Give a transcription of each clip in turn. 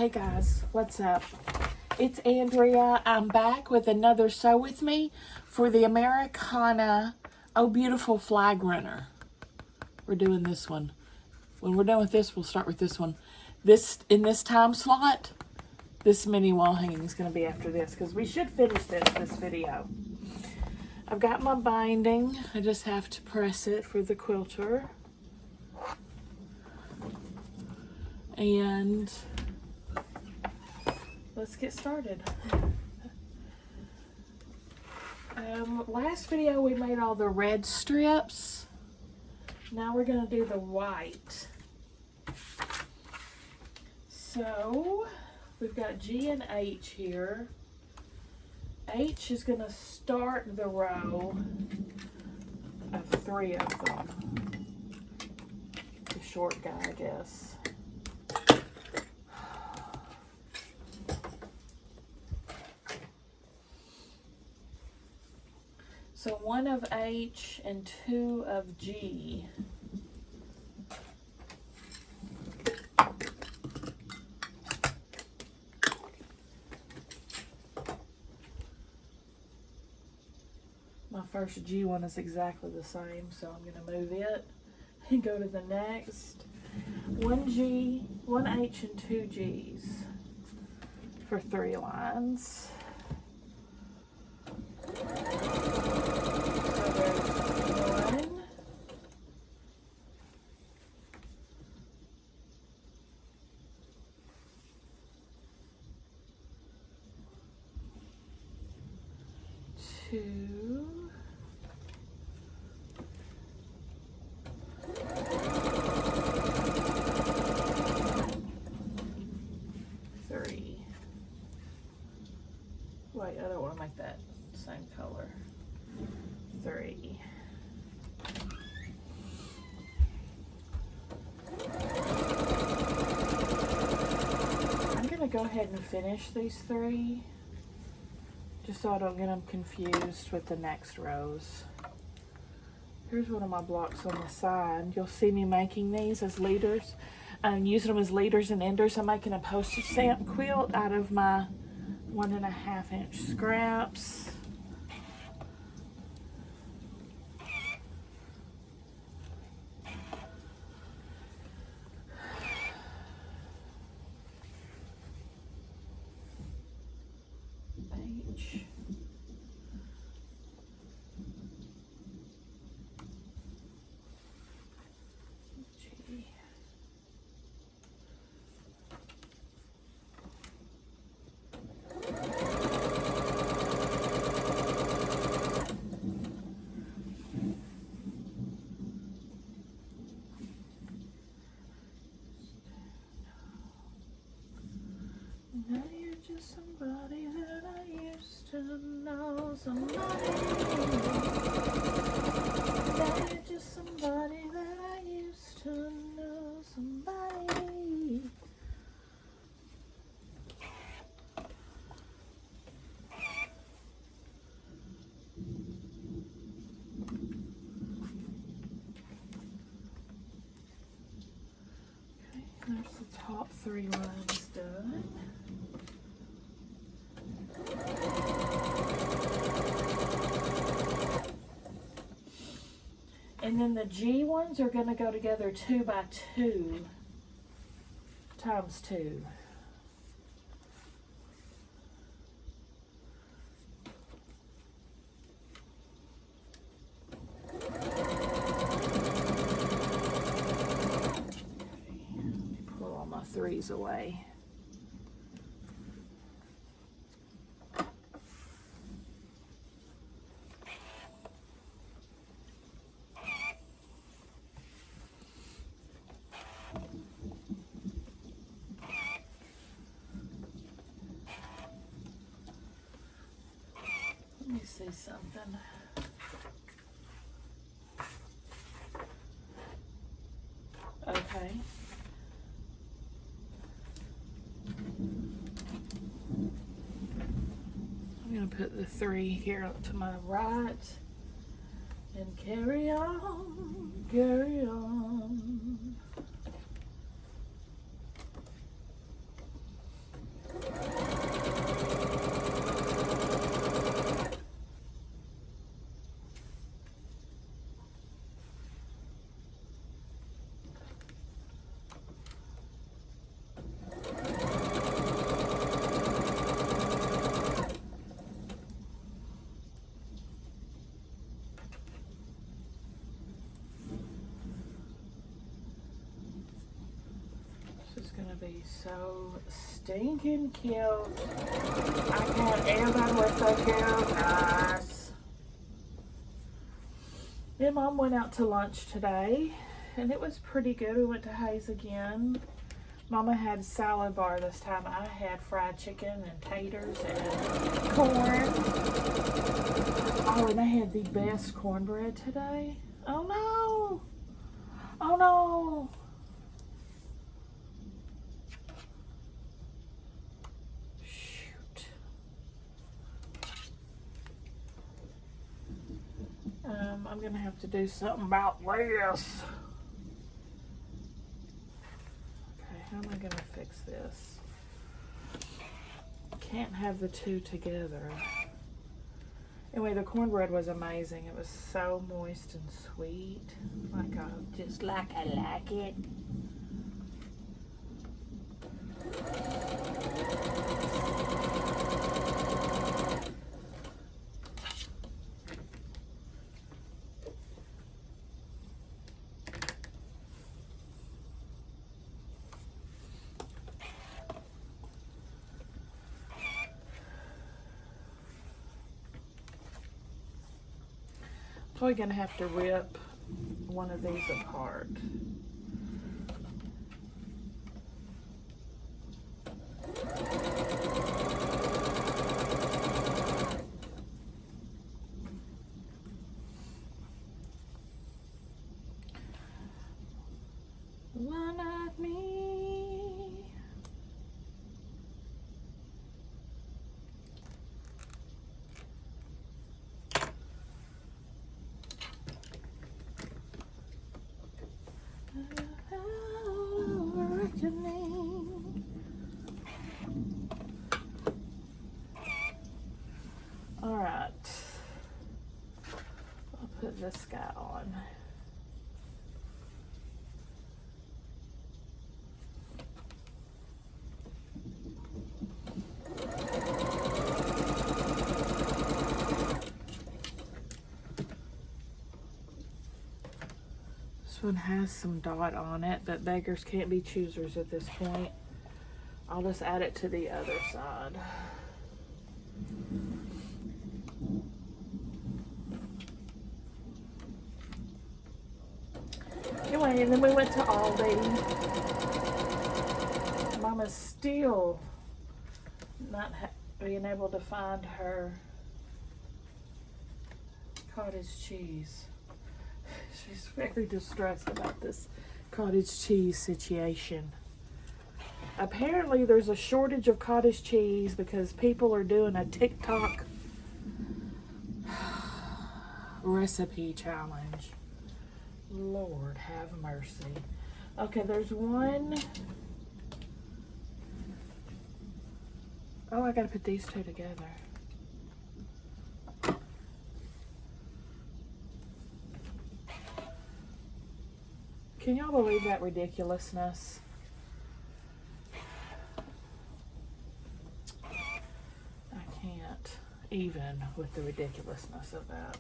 Hey guys, what's up? It's Andrea. I'm back with another Sew With Me for the Americana Oh Beautiful Flag Runner. We're doing this one. When we're done with this, we'll start with this one. In this time slot, this mini wall hanging is going to be after this because we should finish this video. I've got my binding. I just have to press it for the quilter. And let's get started. Last video we made all the red strips. Now we're going to do the white. So we've got G and H here. H is going to start the row of 3 of them. The short guy, I guess. So 1 of H and 2 of G. My first G one is exactly the same, so I'm going to move it and go to the next. 1 G, 1 H and 2 G's for 3 lines. Two, 3. Wait, I don't want to make that same color. 3. I'm going to go ahead and finish these 3. Just so I don't get them confused with the next rows. Here's one of my blocks on the side. You'll see me making these as leaders. I'm using them as leaders and enders. I'm making a postage stamp quilt out of my 1.5 inch scraps. H. G. Now you're just somebody that I used to know. Somebody. Now you're just somebody that I used to know. Somebody. Okay, there's the top 3 lines done. And then the G ones are going to go together 2 by 2 times 2. Pull all my 3s away. Let me see something. Okay. I'm going to put the 3 here to my right and carry on, carry on. be so stinking cute. I can't even with the cuteness. Then Mom went out to lunch today, and it was pretty good. We went to Hayes again. Mama had a salad bar this time. I had fried chicken and taters and corn. Oh, and they had the best cornbread today. Oh no! Oh no! Shoot. I'm gonna have to do something about this. Okay, how am I gonna fix this? Can't have the two together. Anyway, the cornbread was amazing. It was so moist and sweet. Just like I like it. Probably gonna have to rip one of these apart. One of me. All right, I'll put this guy on. This one has some dot on it, but beggars can't be choosers at this point. I'll just add it to the other side. Anyway, and then we went to Aldi. Mama's still not being able to find her cottage cheese. She's very distressed about this cottage cheese situation. Apparently there's a shortage of cottage cheese because people are doing a TikTok recipe challenge. Lord have mercy. Okay, there's one. Oh, I gotta put these two together. Can y'all believe that ridiculousness? I can't even with the ridiculousness of that.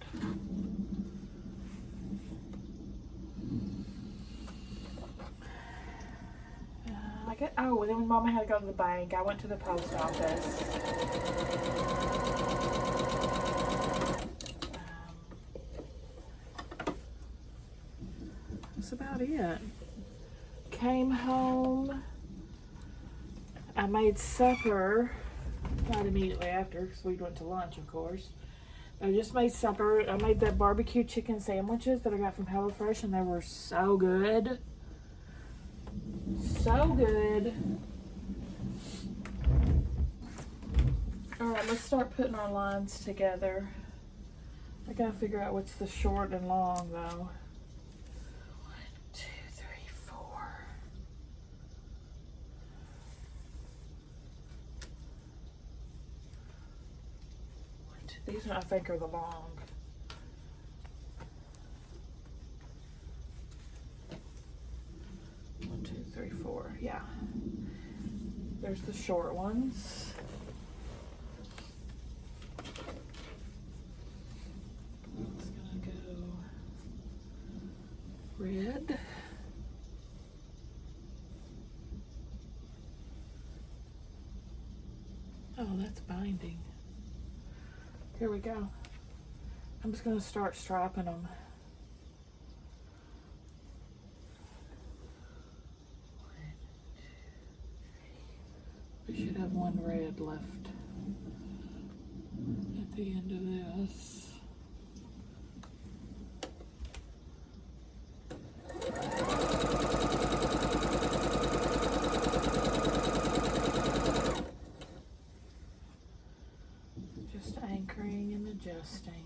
Oh, and then when Mama had to go to the bank, I went to the post office. That's about it. Came home. I made supper not immediately after because we went to lunch, of course. I just made supper. I made the barbecue chicken sandwiches that I got from HelloFresh, and they were so good. So good. Alright, let's start putting our lines together. I gotta figure out what's the short and long though. 1, 2, 3, 4. 1, 2. These I think are the long. 1, 2, 3, 4. Yeah. There's the short ones. It's gonna go red. Oh, that's binding. Here we go. I'm just going to start striping them. We should have one red left at the end of this. Just anchoring and adjusting.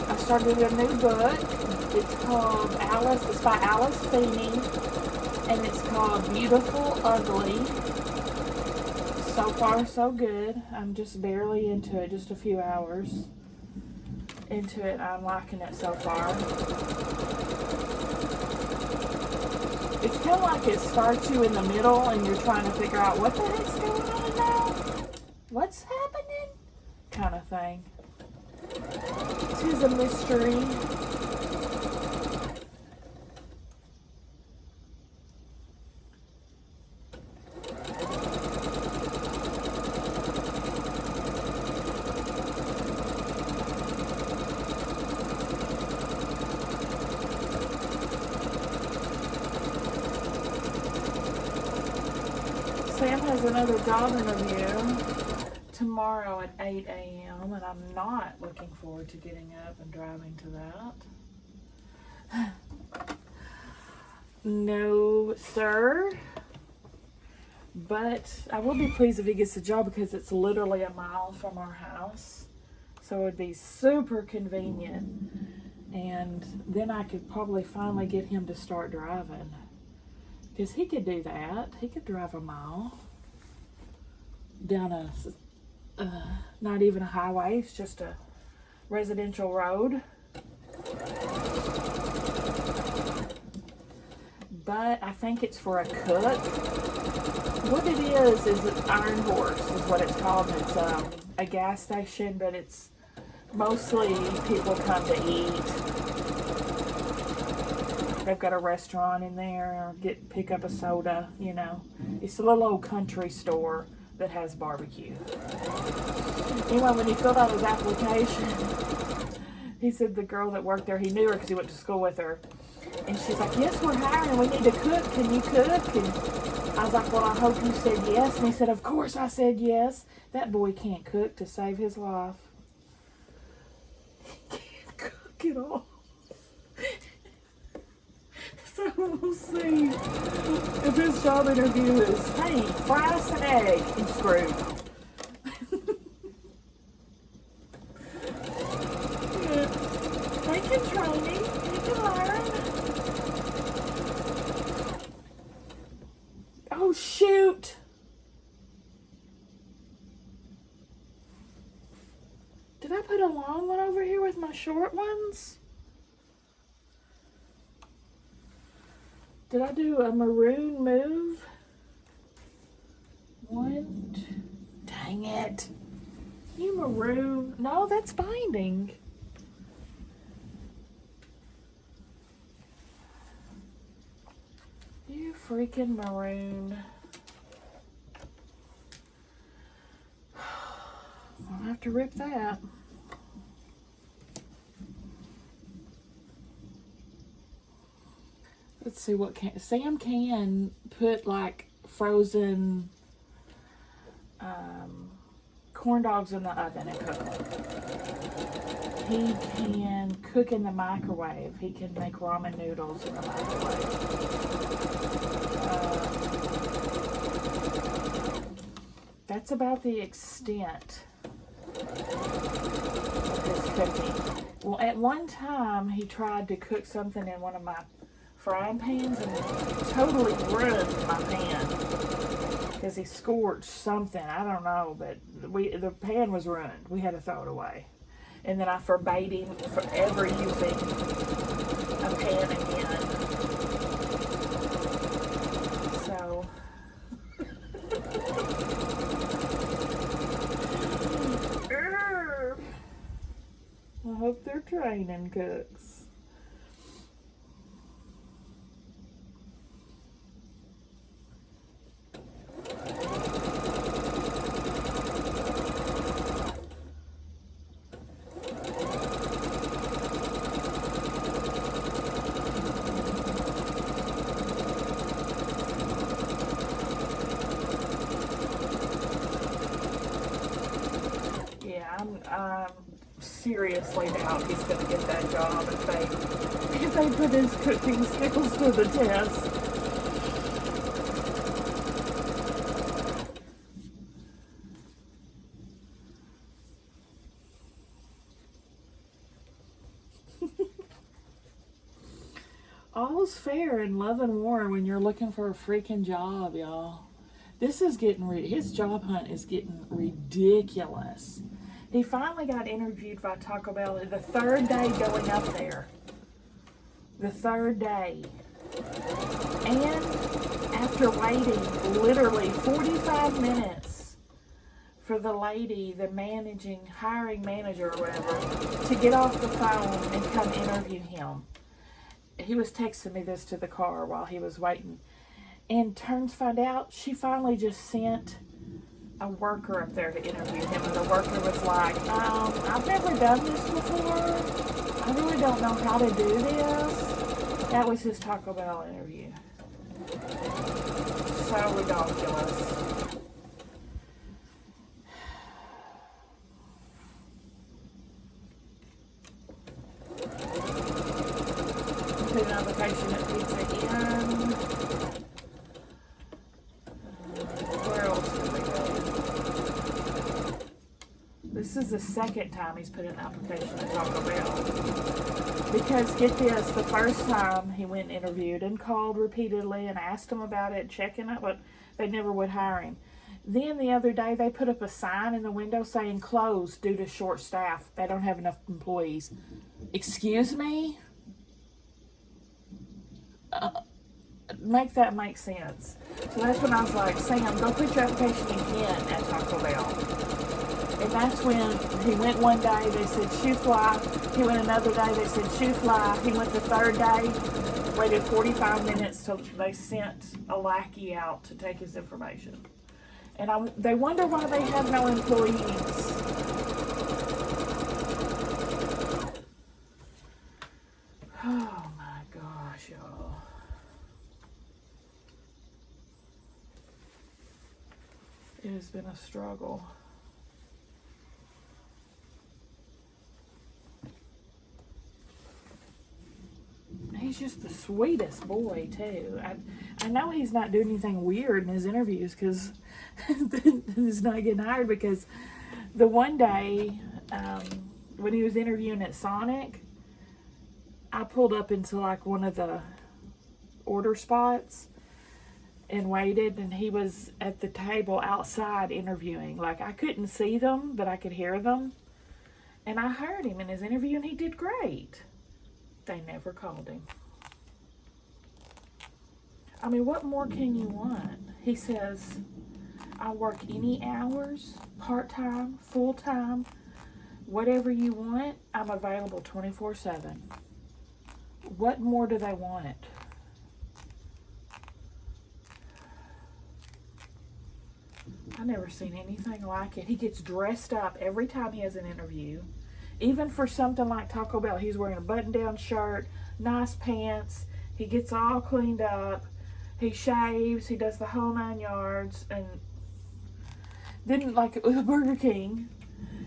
I started a new book. It's called Alice. It's by Alice Feeney, and it's called Beautiful Ugly. So far, so good. I'm just barely into it, just a few hours into it. I'm liking it so far. It's kind of like it starts you in the middle and you're trying to figure out what the heck's going on now? What's happening? Kind of thing. This is a mystery. Sam has another job interview tomorrow at 8 a.m. and I'm not looking forward to getting up and driving to that. No, sir. But I will be pleased if he gets the job because it's literally a mile from our house. So it would be super convenient. And then I could probably finally get him to start driving. Because he could do that. He could drive a mile down a, not even a highway, it's just a residential road. But I think it's for a cook. What it is an Iron Horse is what it's called. It's a gas station, but it's mostly people come to eat. They've got a restaurant in there, or pick up a soda, you know. It's a little old country store that has barbecue. Anyway, when he filled out his application, he said the girl that worked there, he knew her because he went to school with her. And she's like, yes, we're hiring. We need to cook. Can you cook? And I was like, well, I hope you said yes. And he said, of course I said yes. That boy can't cook to save his life. He can't cook at all. So we'll see if his job interview is, hey, fry us an egg. He's screwed. Yeah. They can train him. He can learn. Oh, shoot. Did I put a long one over here with my short ones? Did I do a maroon move? Dang it. You maroon. No, that's binding. You freaking maroon. I'll have to rip that. Let's see what Sam can put like frozen corn dogs in the oven and cook them. He can cook in the microwave. He can make ramen noodles in the microwave. That's about the extent of his cooking. Well, at one time he tried to cook something in one of my frying pans and totally ruined my pan because he scorched something. I don't know, but the pan was ruined. We had to throw it away. And then I forbade him from ever using a pan again. So I hope they're training cooks. seriously doubt he's going to get that job if they put his cooking skills to the test. All's fair in love and war when you're looking for a freaking job, y'all. This is getting, his job hunt is getting ridiculous. He finally got interviewed by Taco Bell the third day going up there. The third day. And after waiting literally 45 minutes for the lady, the hiring manager or whatever, to get off the phone and come interview him. He was texting me this to the car while he was waiting. And find out, she finally just sent a worker up there to interview him. And the worker was like, I've never done this before. I really don't know how to do this. That was his Taco Bell interview. So ridiculous. Put an application at Pizza Inn. Where else did we go? This is the second time he's put an application at Taco Bell. Because, get this, the first time he went and interviewed and called repeatedly and asked him about it, checking it, but they never would hire him. Then the other day they put up a sign in the window saying closed due to short staff. They don't have enough employees. Excuse me? Make that make sense. So that's when I was like, Sam, go put your application again at Taco Bell. And that's when he went one day, they said shoe fly. He went another day, they said shoe fly. He went the third day, waited 45 minutes till they sent a lackey out to take his information. And they wonder why they have no employees. Oh my gosh, y'all. It has been a struggle. He's just the sweetest boy, too. I know he's not doing anything weird in his interviews because he's not getting hired, because the one day when he was interviewing at Sonic, I pulled up into like one of the order spots and waited, and he was at the table outside interviewing. Like, I couldn't see them, but I could hear them. And I heard him in his interview, and he did great. They never called him. I mean, what more can you want? He says, I work any hours, part-time, full-time, whatever you want, I'm available 24/7. What more do they want? I've never seen anything like it. He gets dressed up every time he has an interview. Even for something like Taco Bell, he's wearing a button-down shirt, nice pants. He gets all cleaned up. He shaves. He does the whole 9 yards. And then, like with Burger King,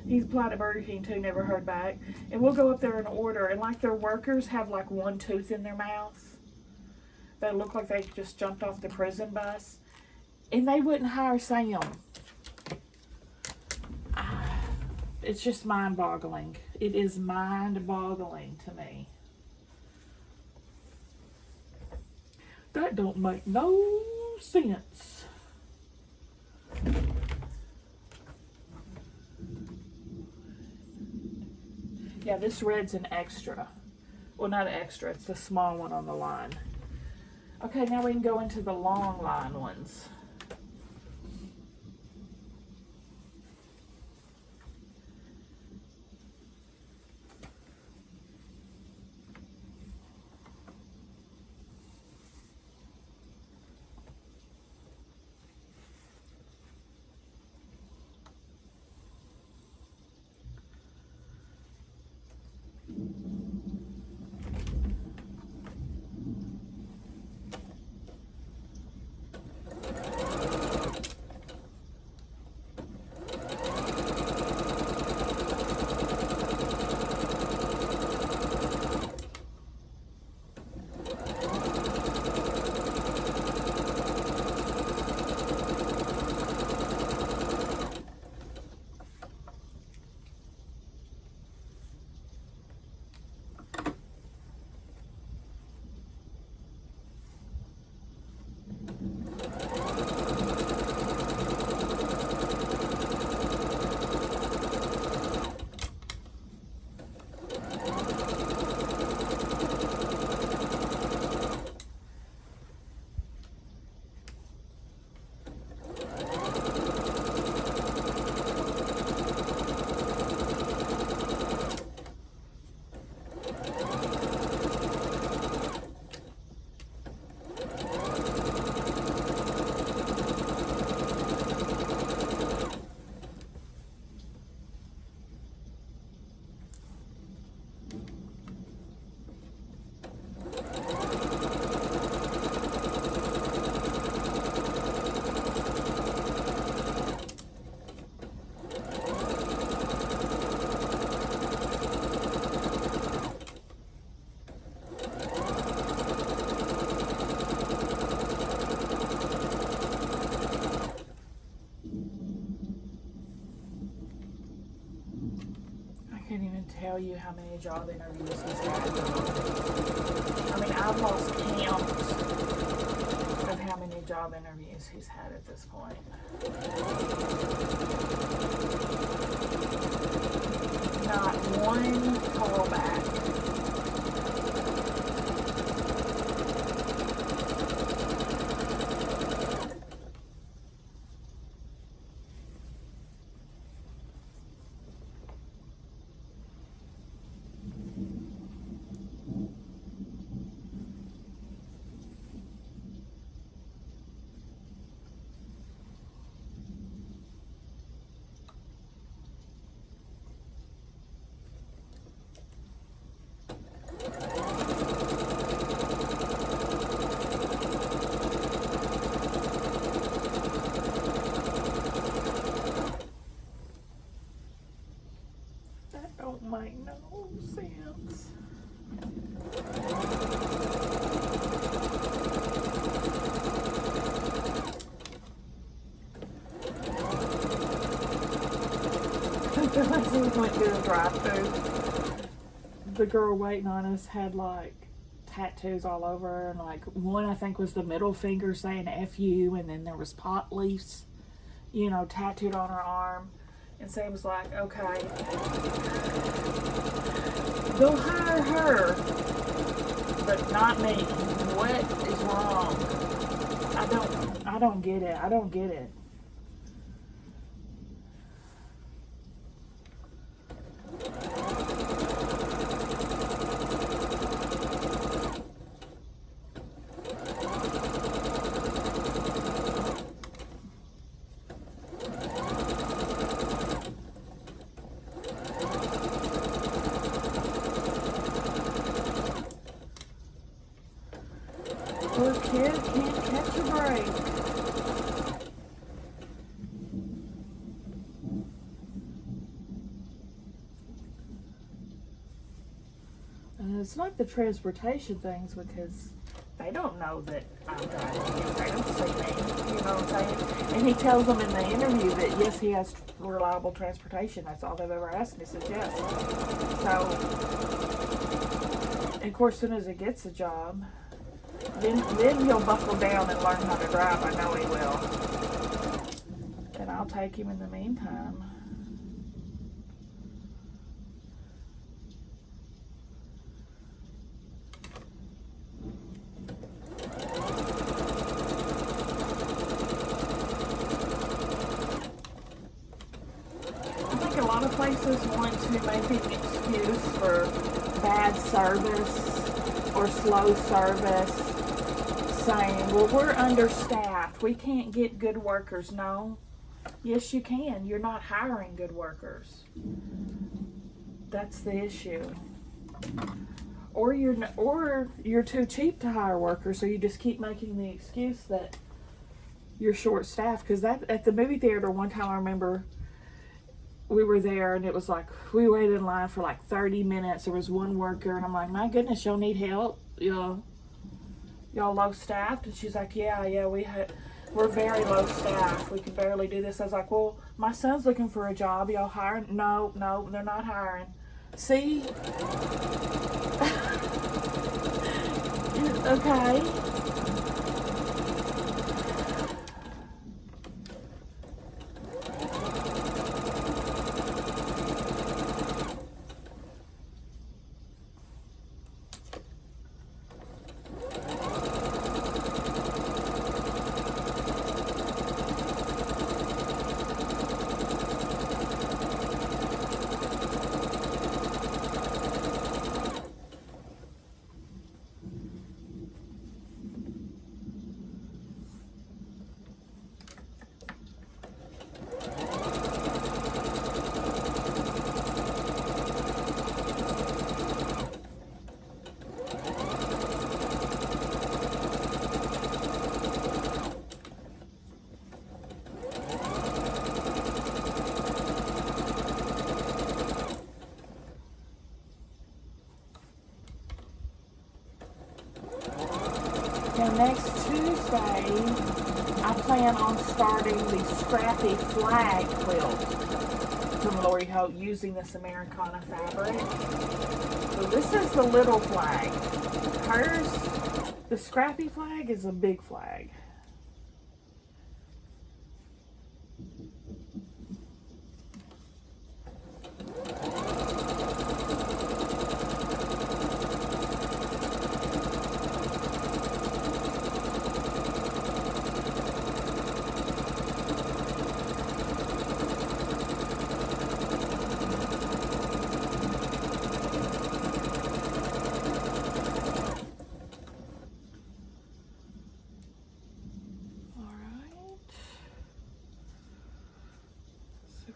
he's applied at Burger King too, never heard back. And we'll go up there and order, and like their workers have like one tooth in their mouth. They look like they just jumped off the prison bus. And they wouldn't hire Sam. It's just mind-boggling. It is mind-boggling to me. That don't make no sense. Yeah, this red's an extra. Well, not an extra. It's the small one on the line. Okay, now we can go into the long line ones. many job interviews he's had. I mean, I've lost count of how many job interviews he's had at this point. Not one callback. Don't make no sense. As we went through the drive-thru, the girl waiting on us had like tattoos all over her, and like one I think was the middle finger saying F you, and then there was pot leaves, you know, tattooed on her arm. And Sam was like, okay, go hire her, but not me. What is wrong? I don't get it. I don't get it. Poor kid can't catch a break. And it's not the transportation things, because they don't know that I'm driving. They don't see me, you know what I'm saying? And he tells them in the interview that yes, he has reliable transportation. That's all they've ever asked. And he says yes. So, and of course, as soon as he gets a job, then he'll buckle down and learn how to drive. I know he will. And I'll take him in the meantime. I think a lot of places want to make an excuse for bad service or slow service, saying, well, we're understaffed, we can't get good workers. No, yes you can. You're not hiring good workers. That's the issue. Or you're too cheap to hire workers, so you just keep making the excuse that you're short staffed. Because that at the movie theater one time, I remember we were there and it was like we waited in line for like 30 minutes. There was one worker and I'm like, my goodness, y'all need help? Y'all low staffed? And she's like, yeah, we're very low staffed. We can barely do this. I was like, well, my son's looking for a job. Y'all hiring? No, they're not hiring. See? Okay. Now next Tuesday, I plan on starting the Scrappy flag quilt. from Lori Holt using this Americana fabric. So this is the little flag. Hers, the scrappy flag, is a big flag.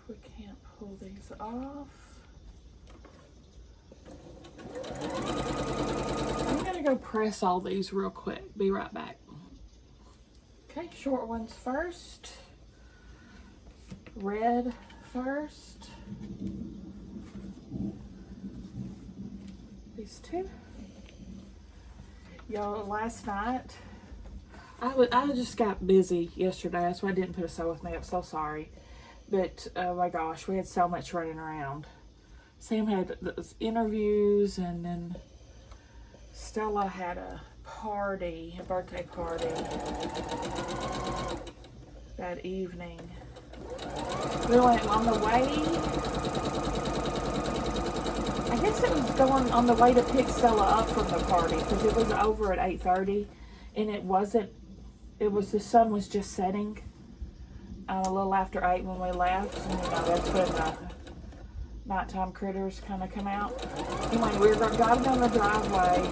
We can't pull these off. I'm gonna go press all these real quick. Be right back. Okay, short ones first. Red first. These two. Y'all, last night, I just got busy yesterday. That's why I didn't put a sew with me. I'm so sorry. But, oh my gosh, we had so much running around. Sam had those interviews, and then Stella had a party, a birthday party that evening. We went on the way, I guess it was going on the way to pick Stella up from the party, because it was over at 8:30, and it wasn't, the sun was just setting. A little after 8 when we left, and you know, that's when the nighttime critters kind of come out. Anyway, we were driving down the driveway,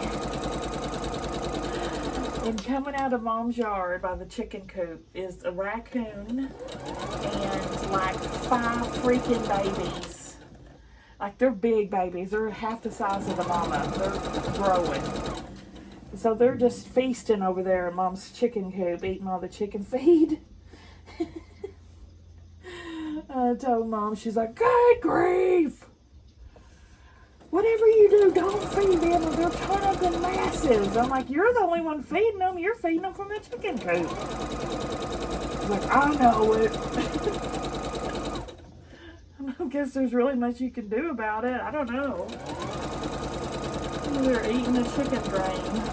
and coming out of Mom's yard by the chicken coop is a raccoon and like 5 freaking babies. Like, they're big babies. They're half the size of the mama. They're growing. So they're just feasting over there at Mom's chicken coop, eating all the chicken feed. I told Mom, she's like, good grief! Whatever you do, don't feed them, or they're ton up and massive. I'm like, you're the only one feeding them. You're feeding them from the chicken coop. She's like, I know it. I don't guess there's really much you can do about it. I don't know. They're eating the chicken grain.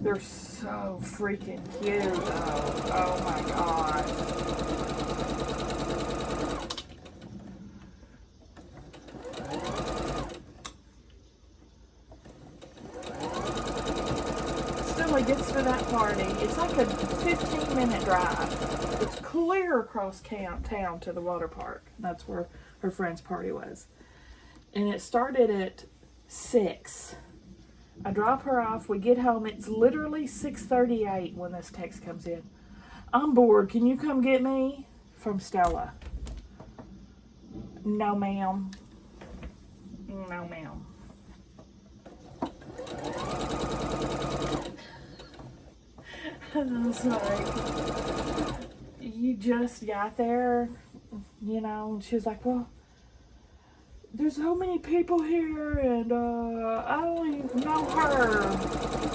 They're so freaking cute, though. Oh my god. Still, it gets to that party. It's like a 15-minute drive. It's clear across town to the water park. That's where her friend's party was. And it started at 6. I drop her off, we get home, it's literally 6:38 when this text comes in. I'm bored, can you come get me? From Stella. No, ma'am. No, ma'am. And I was like, you just got there, you know? And she was like, well, there's so many people here, and I only know her.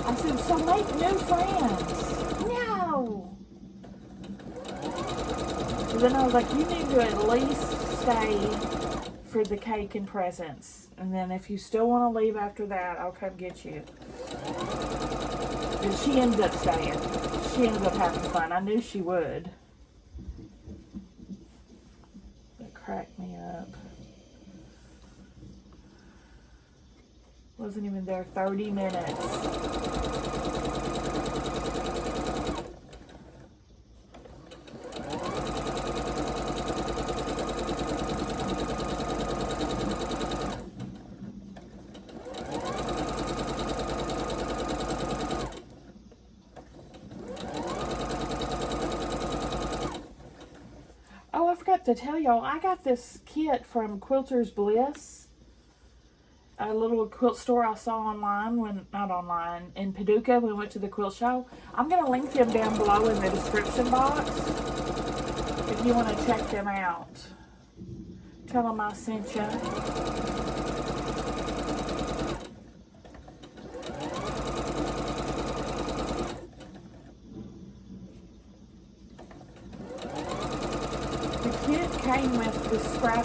I said, so make new friends. No. So then I was like, you need to at least stay for the cake and presents. And then if you still want to leave after that, I'll come get you. And she ended up staying. She ended up having fun. I knew she would. It cracked me up. Wasn't even there 30 minutes. Oh, I forgot to tell y'all, I got this kit from Quilter's Bliss. A little quilt store I saw online, not online, in Paducah when we went to the quilt show. I'm going to link them down below in the description box if you want to check them out. Tell them I sent you.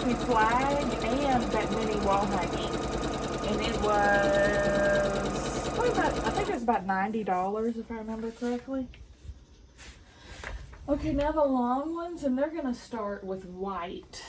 coffee flag and that mini wall hanging. And it was probably about, I think it was about $90 if I remember correctly. Okay, now the long ones, and they're gonna start with white.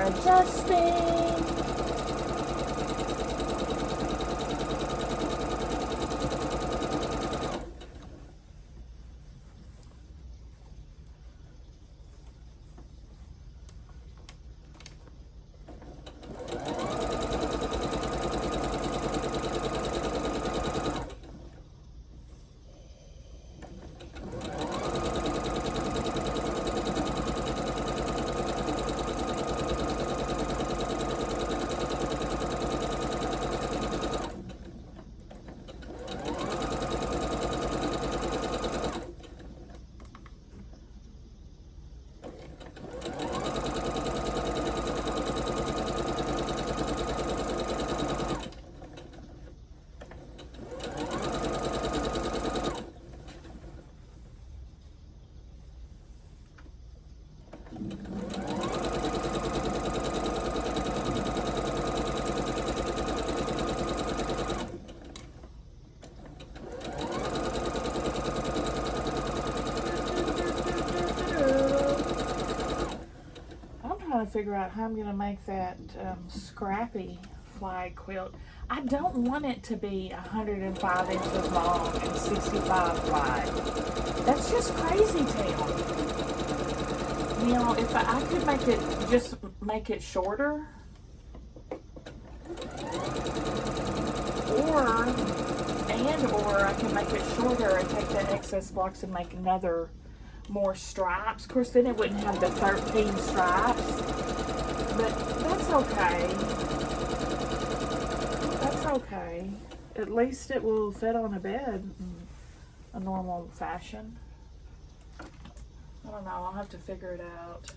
Adjusting. Trying to figure out how I'm going to make that scrappy flag quilt. I don't want it to be 105 inches long and 65 wide. That's just crazy town. You know, if I could make it, just make it shorter, or I can make it shorter and take the excess blocks and make another more stripes. Of course, then it wouldn't have the 13 stripes, but that's okay. That's okay. At least it will fit on a bed in a normal fashion. I don't know, I'll have to figure it out.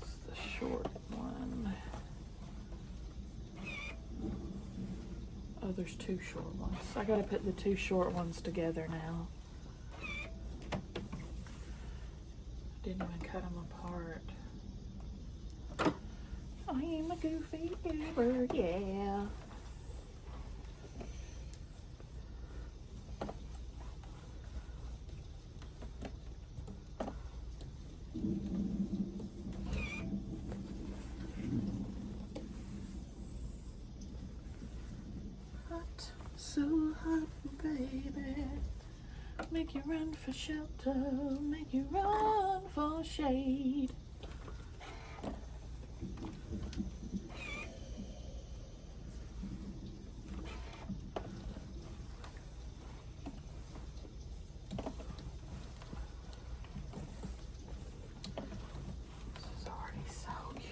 It's the short one. Oh, there's two short ones. I gotta put the two short ones together now. Didn't even cut them apart. I'm a goofy goober, yeah. Hot, so hot, baby. Make you run for shelter, make you run for shade.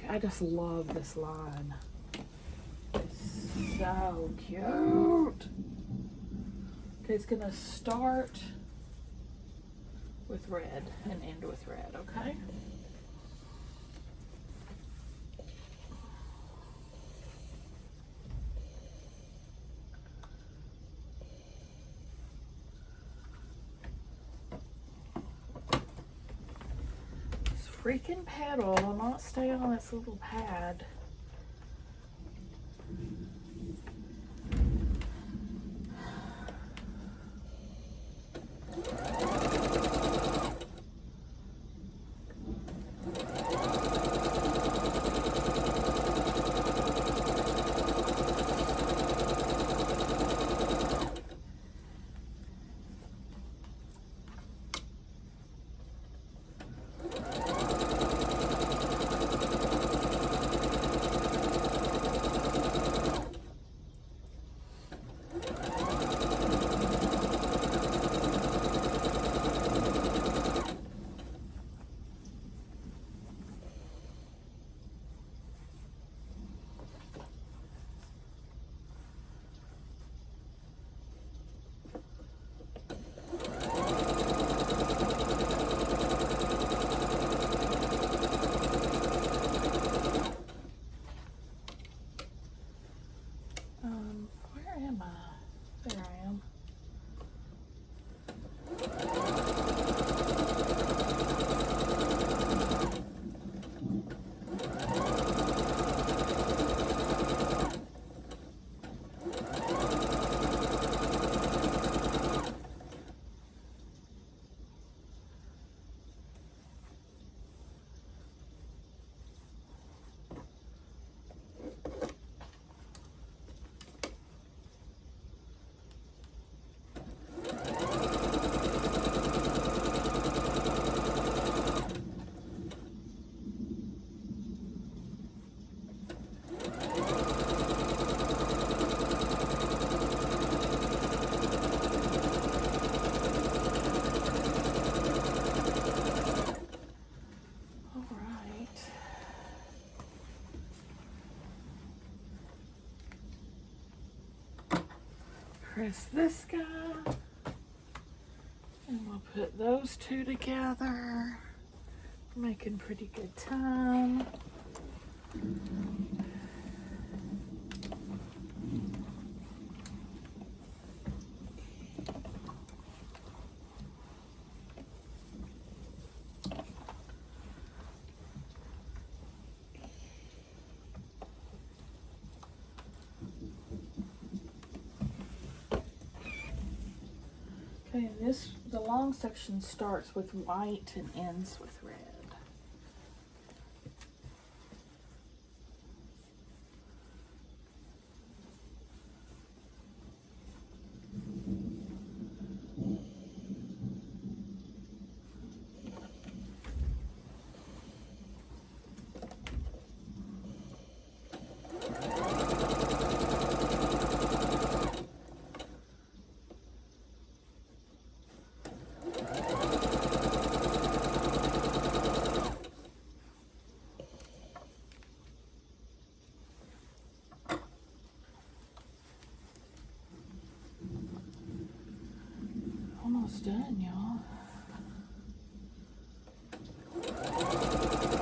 I just love this line. It's so cute. Okay, it's gonna start with red and end with red, okay? Freaking pedal will not stay on its little pad. press this guy. And we'll put those two together. We're making pretty good time. Okay, the long section starts with white and ends with red. Almost done, y'all.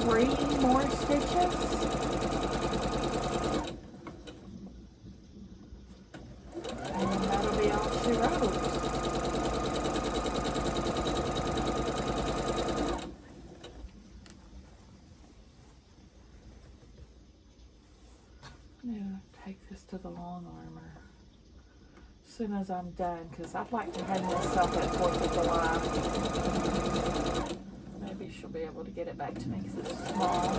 3 more stitches. And that'll be all she wrote. I'm gonna take this to the long armor as soon as I'm done, because I'd like to hang this up at 4th of July. Maybe she'll be able to get it back to me because it's small.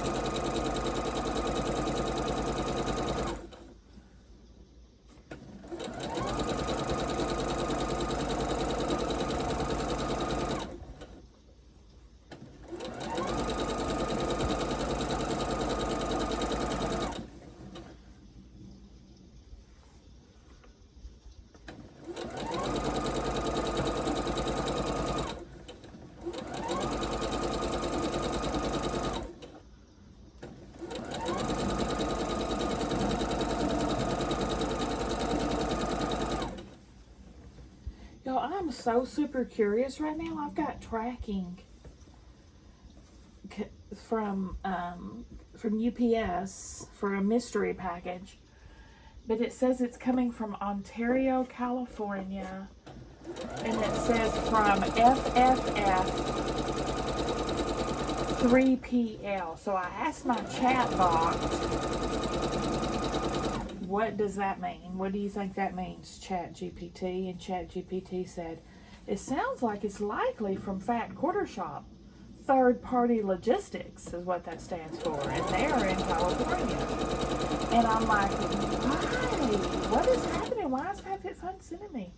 I'm so super curious right now. I've got tracking from UPS for a mystery package, but it says it's coming from Ontario, California, and it says from FFF 3PL. So I asked my chat box, what does that mean? What do you think that means, ChatGPT? And ChatGPT said, it sounds like it's likely from Fat Quarter Shop. Third-party logistics is what that stands for, and they're in California. And I'm like, why? What is happening? Why is FabFitFun sending me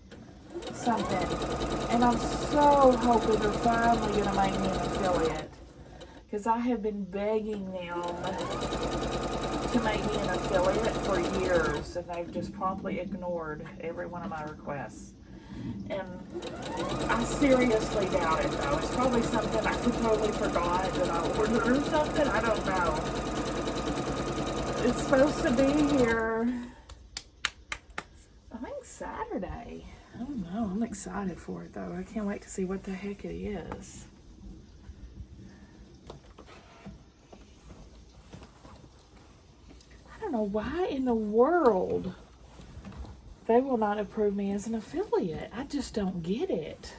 something? And I'm so hoping they're finally going to make me an affiliate, because I have been begging them to make me an affiliate for years, and they've just promptly ignored every one of my requests. And I seriously doubt it, though. It's probably something I totally forgot that I ordered or something. I don't know. It's supposed to be here, I think, Saturday. I don't know. I'm excited for it, though. I can't wait to see what the heck it is. I don't know why in the world they will not approve me as an affiliate. I just don't get it.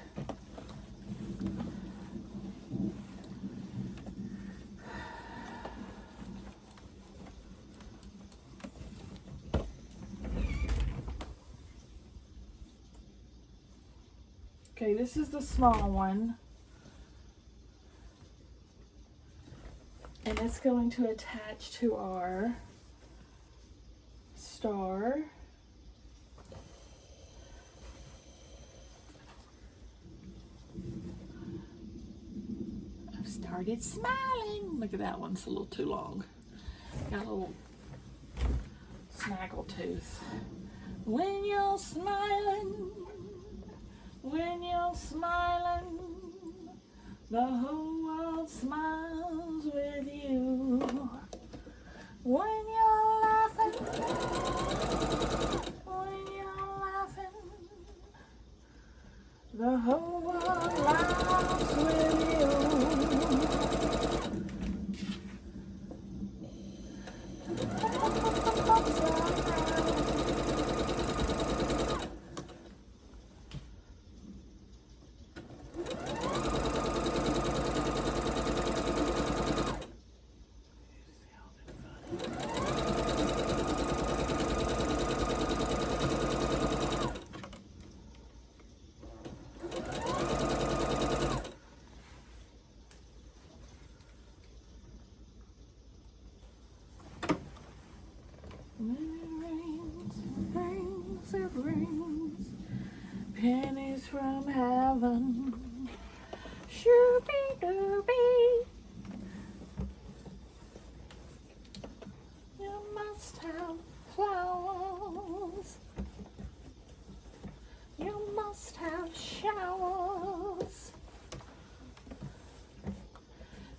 Okay, this is the small one. And it's going to attach to our star. I've started smiling. Look at that one, it's a little too long. Got a little snaggle tooth. When you're smiling, the whole world smiles with you. When you're laughing, The whole world laughs with you. It rains, pennies from heaven. Shooby-dooby. You must have flowers. You must have showers.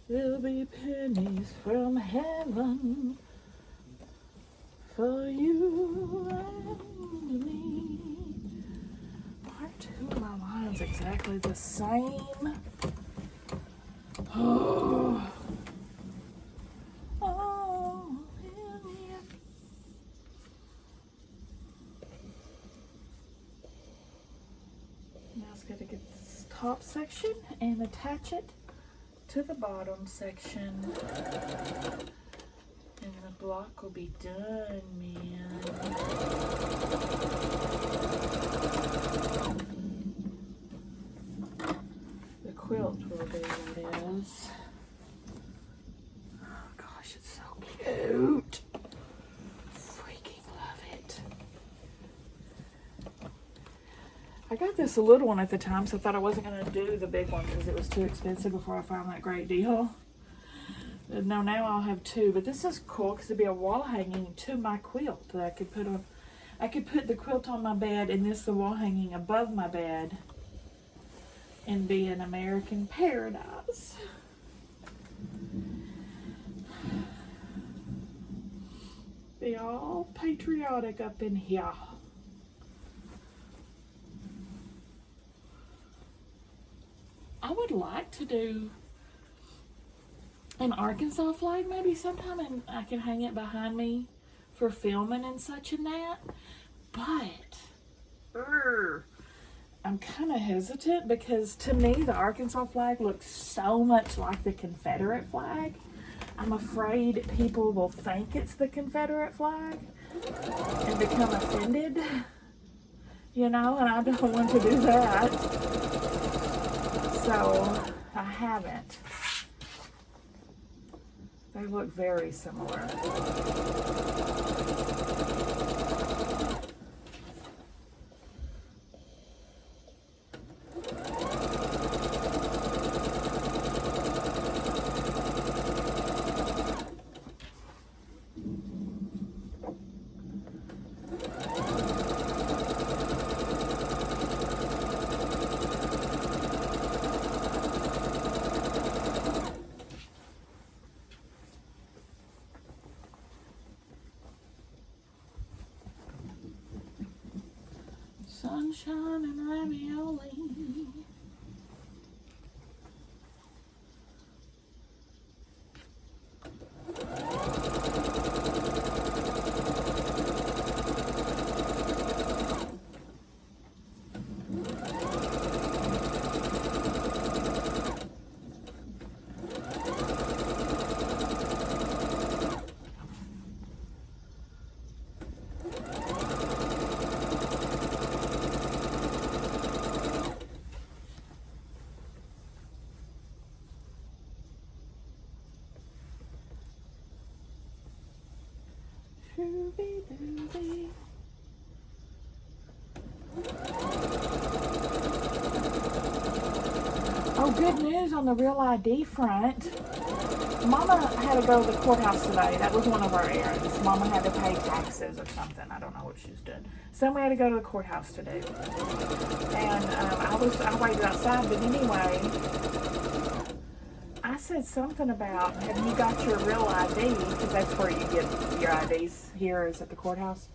There'll be pennies from heaven for you and me. Are two of my lines exactly the same? Oh, yeah. Now it's got to get this top section and attach it to the bottom section. And the block will be done, man. The quilt will be what it is. Oh gosh, it's so cute. Freaking love it. I got this little one at the time, so I thought I wasn't going to do the big one because it was too expensive before I found that great deal. No, now I'll have two, but this is cool because it'd be a wall hanging to my quilt that I could put on. I could put the quilt on my bed and this the wall hanging above my bed and be an American paradise. Be all patriotic up in here. I would like to do an Arkansas flag maybe sometime, and I can hang it behind me for filming and such and that, but I'm kind of hesitant because to me the Arkansas flag looks so much like the Confederate flag. I'm afraid people will think it's the Confederate flag and become offended, you know, and I don't want to do that, so I haven't. They look very similar. Sunshine and ravioli. Shooby-dooby. Oh, good news on the Real ID front. Mama had to go to the courthouse today. That was one of our errands. Mama had to pay taxes or something. I don't know what she was doing. So we had to go to the courthouse today. And I waited outside, but anyway, I said something about, have you got your Real ID? Because that's where you get your IDs here is at the courthouse.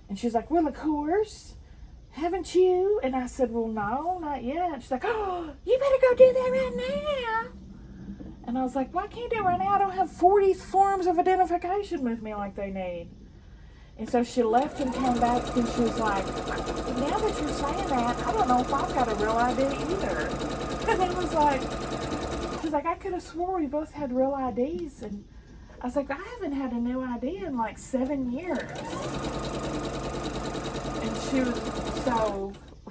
And she's like, well, of course. haven't you? And I said, well, no, not yet. She's like, oh, you better go do that right now. And I was like, well, I can't do it right now. I don't have 40 forms of identification with me like they need. And so she left and came back, and she was like, now that you're saying that, I don't know if I've got a real ID either. And I was like, she's like, I could have swore we both had real IDs. And I was like, I haven't had a new ID in like 7 years. And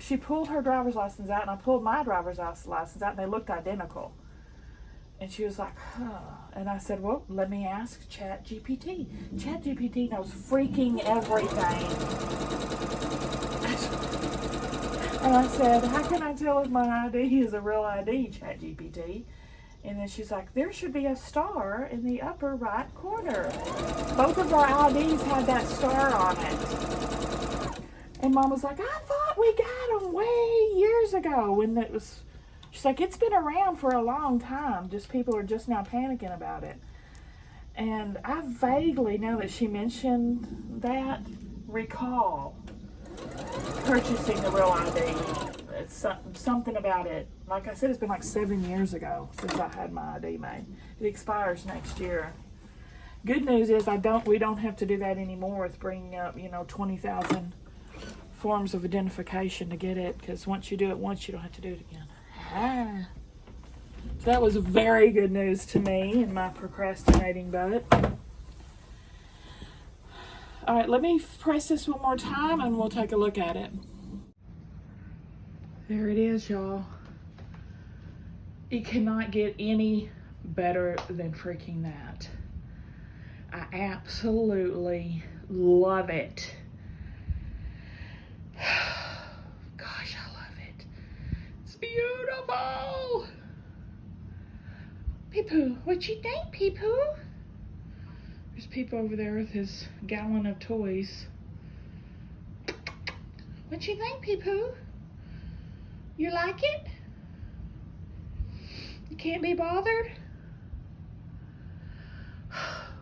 she pulled her driver's license out, and I pulled my driver's license out, and they looked identical. And she was like, huh. And I said, well, let me ask ChatGPT. ChatGPT knows freaking everything. And I said, how can I tell if my ID is a real ID, ChatGPT? And then she's like, there should be a star in the upper right corner. Both of our IDs had that star on it. And Mom was like, I thought we got them way years ago when it was... She's like, it's been around for a long time. Just people are just now panicking about it. And I vaguely, now that she mentioned that, recall purchasing the real ID. It's something about it. Like I said, it's been like 7 years ago since I had my ID made. It expires next year. Good news is we don't have to do that anymore with bringing up, 20,000 forms of identification to get it. Because once you do it once, you don't have to do it again. So that was very good news to me and my procrastinating butt. All right, let me press this one more time and we'll take a look at it. There it is, y'all. It cannot get any better than freaking that. I absolutely love it. Gosh, I love it. It's beautiful. Pee-poo, what you think, Pee-poo? There's Pee-poo over there with his gallon of toys. What you think, Pee-poo? You like it? You can't be bothered?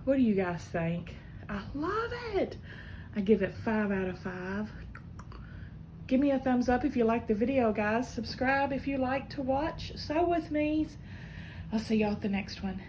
What do you guys think? I love it. I give it 5 out of 5. Give me a thumbs up if you like the video, guys. Subscribe if you like to watch. Sew with me. I'll see y'all at the next one.